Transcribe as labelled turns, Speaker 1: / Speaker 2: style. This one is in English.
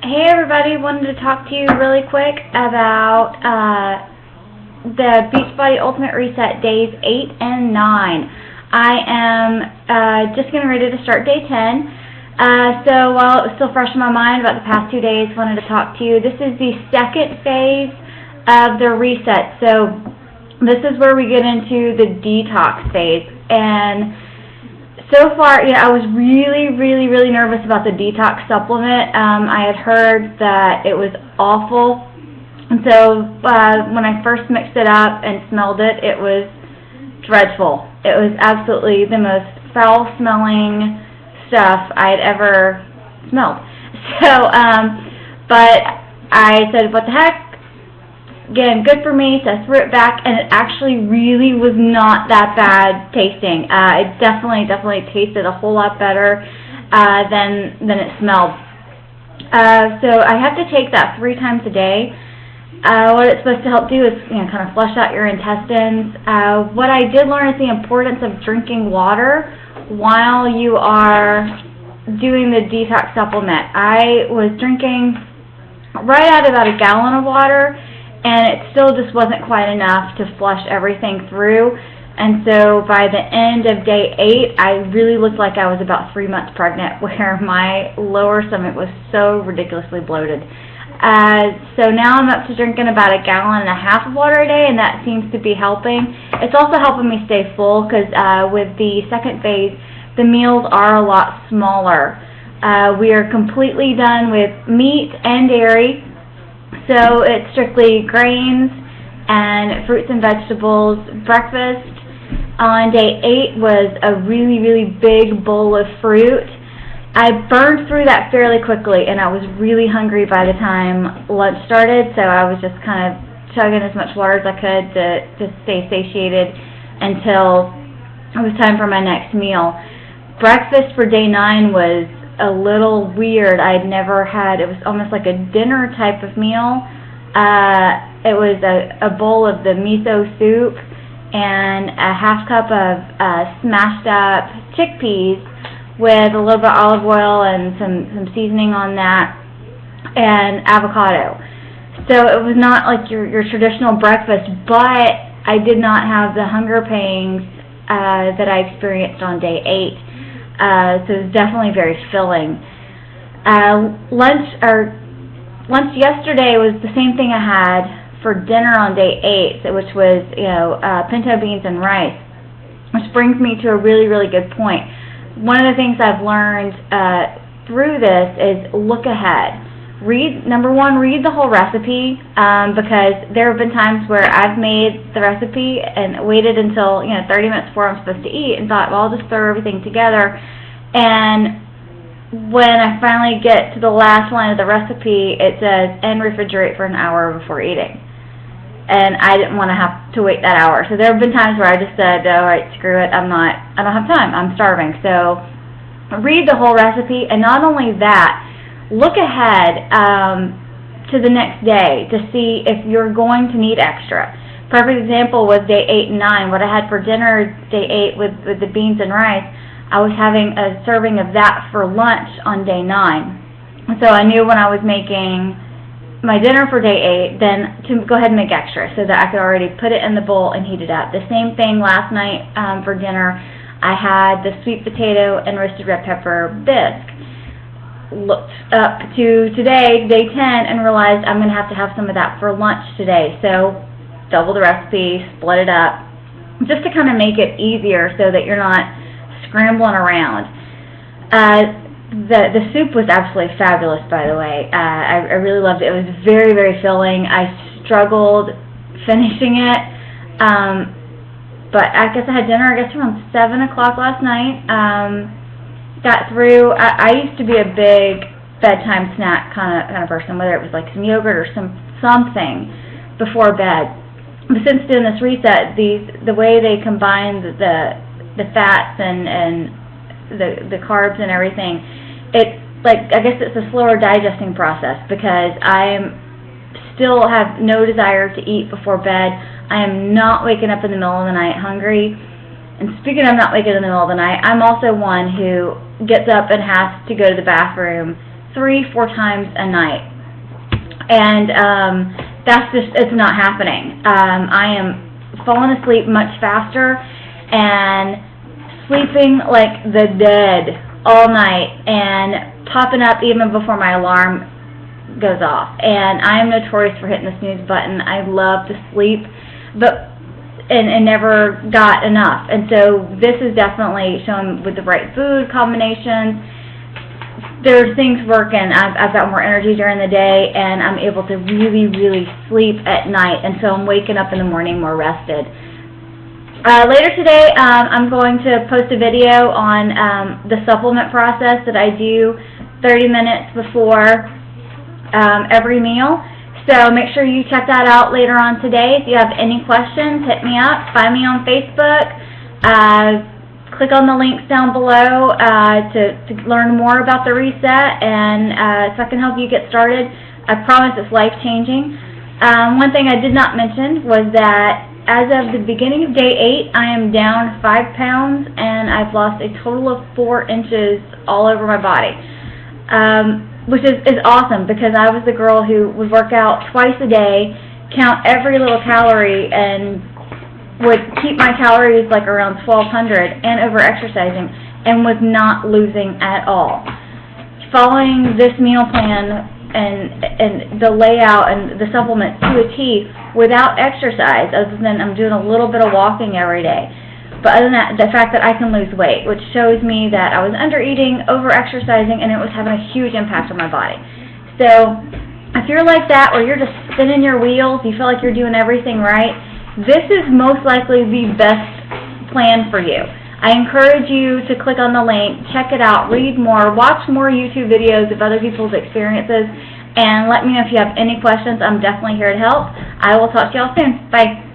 Speaker 1: Hey everybody, wanted to talk to you really quick about the Beachbody Ultimate Reset days 8 and 9. I am just getting ready to start day 10. So while it was still fresh in my mind about the past 2 days, wanted to talk to you. This is the second phase of the reset. So this is where we get into the detox phase. And so far, I was really nervous about the detox supplement. I had heard that it was awful, and so when I first mixed it up and smelled it, it was dreadful. It was absolutely the most foul-smelling stuff I had ever smelled. So, but I said, what the heck? Again, good for me, so I threw it back, and it actually really was not that bad tasting. It definitely tasted a whole lot better than it smelled. So I have to take that 3 times a day. What it's supposed to help do is kind of flush out your intestines. What I did learn is the importance of drinking water while you are doing the detox supplement. I was drinking right at about a gallon of water, and it still just wasn't quite enough to flush everything through. And so by the end of day 8, I really looked like I was about 3 months pregnant, where my lower stomach was so ridiculously bloated. So now I'm up to drinking about a gallon and a half of water a day, and that seems to be helping. It's also helping me stay full because with the second phase, the meals are a lot smaller. We are completely done with meat and dairy. So it's strictly grains and fruits and vegetables. Breakfast on day 8 was a really big bowl of fruit. I burned through that fairly quickly, and I was really hungry by the time lunch started, so I was just kind of chugging as much water as I could to stay satiated until it was time for my next meal. Breakfast for day 9 was a little weird. I'd never had, it was almost like a dinner type of meal. It was a bowl of the miso soup and a half cup of smashed up chickpeas with a little bit of olive oil and some seasoning on that, and avocado. So it was not like your traditional breakfast, but I did not have the hunger pangs that I experienced on day 8. So it was definitely very filling. Lunch yesterday was the same thing I had for dinner on day 8, which was pinto beans and rice, which brings me to a really good point. One of the things I've learned through this is look ahead. Number one, read the whole recipe, because there have been times where I've made the recipe and waited until 30 minutes before I'm supposed to eat and thought, well, I'll just throw everything together. And when I finally get to the last line of the recipe, it says, and refrigerate for an hour before eating. And I didn't want to have to wait that hour. So there have been times where I just said, all right, screw it, I don't have time, I'm starving. So read the whole recipe, and not only that, look ahead to the next day to see if you're going to need extra. Perfect example was day 8 and 9. What I had for dinner day 8 with the beans and rice, I was having a serving of that for lunch on day 9. So I knew when I was making my dinner for day 8, then to go ahead and make extra so that I could already put it in the bowl and heat it up. The same thing last night for dinner. I had the sweet potato and roasted red pepper bisque. Looked up to today, day 10, and realized I'm going to have some of that for lunch today. So double the recipe, split it up, just to kind of make it easier so that you're not scrambling around. The soup was absolutely fabulous, by the way. I really loved it. It was very filling. I struggled finishing it, but I guess I had dinner, around 7 o'clock last night. Got through. I used to be a big bedtime snack kind of person, whether it was like some yogurt or something before bed. But since doing this reset, the way they combine the fats and the carbs and everything, it's like, I guess it's a slower digesting process, because I still have no desire to eat before bed. I am not waking up in the middle of the night hungry. And speaking of not waking up in the middle of the night, I'm also one who gets up and has to go to the bathroom 3-4 times a night. And that's just, it's not happening. I am falling asleep much faster and sleeping like the dead all night and popping up even before my alarm goes off. And I am notorious for hitting the snooze button. I love to sleep, but and never got enough. And so this is definitely showing with the right food combinations. There's things working. I've got more energy during the day, and I'm able to really, really sleep at night. And so I'm waking up in the morning more rested. Later today, I'm going to post a video on the supplement process that I do 30 minutes before every meal. So make sure you check that out later on today. If you have any questions, hit me up. Find me on Facebook. Click on the links down below to learn more about the reset, and so I can help you get started. I promise it's life-changing. One thing I did not mention was that as of the beginning of day 8, I am down 5 pounds, and I've lost a total of 4 inches all over my body. Which is awesome, because I was the girl who would work out twice a day, count every little calorie, and would keep my calories like around 1,200 and over-exercising, and was not losing at all. Following this meal plan and the layout and the supplements to a T without exercise, other than I'm doing a little bit of walking every day. But other than that, the fact that I can lose weight, which shows me that I was under-eating, over-exercising, and it was having a huge impact on my body. So if you're like that, or you're just spinning your wheels, you feel like you're doing everything right, this is most likely the best plan for you. I encourage you to click on the link, check it out, read more, watch more YouTube videos of other people's experiences, and let me know if you have any questions. I'm definitely here to help. I will talk to y'all soon. Bye.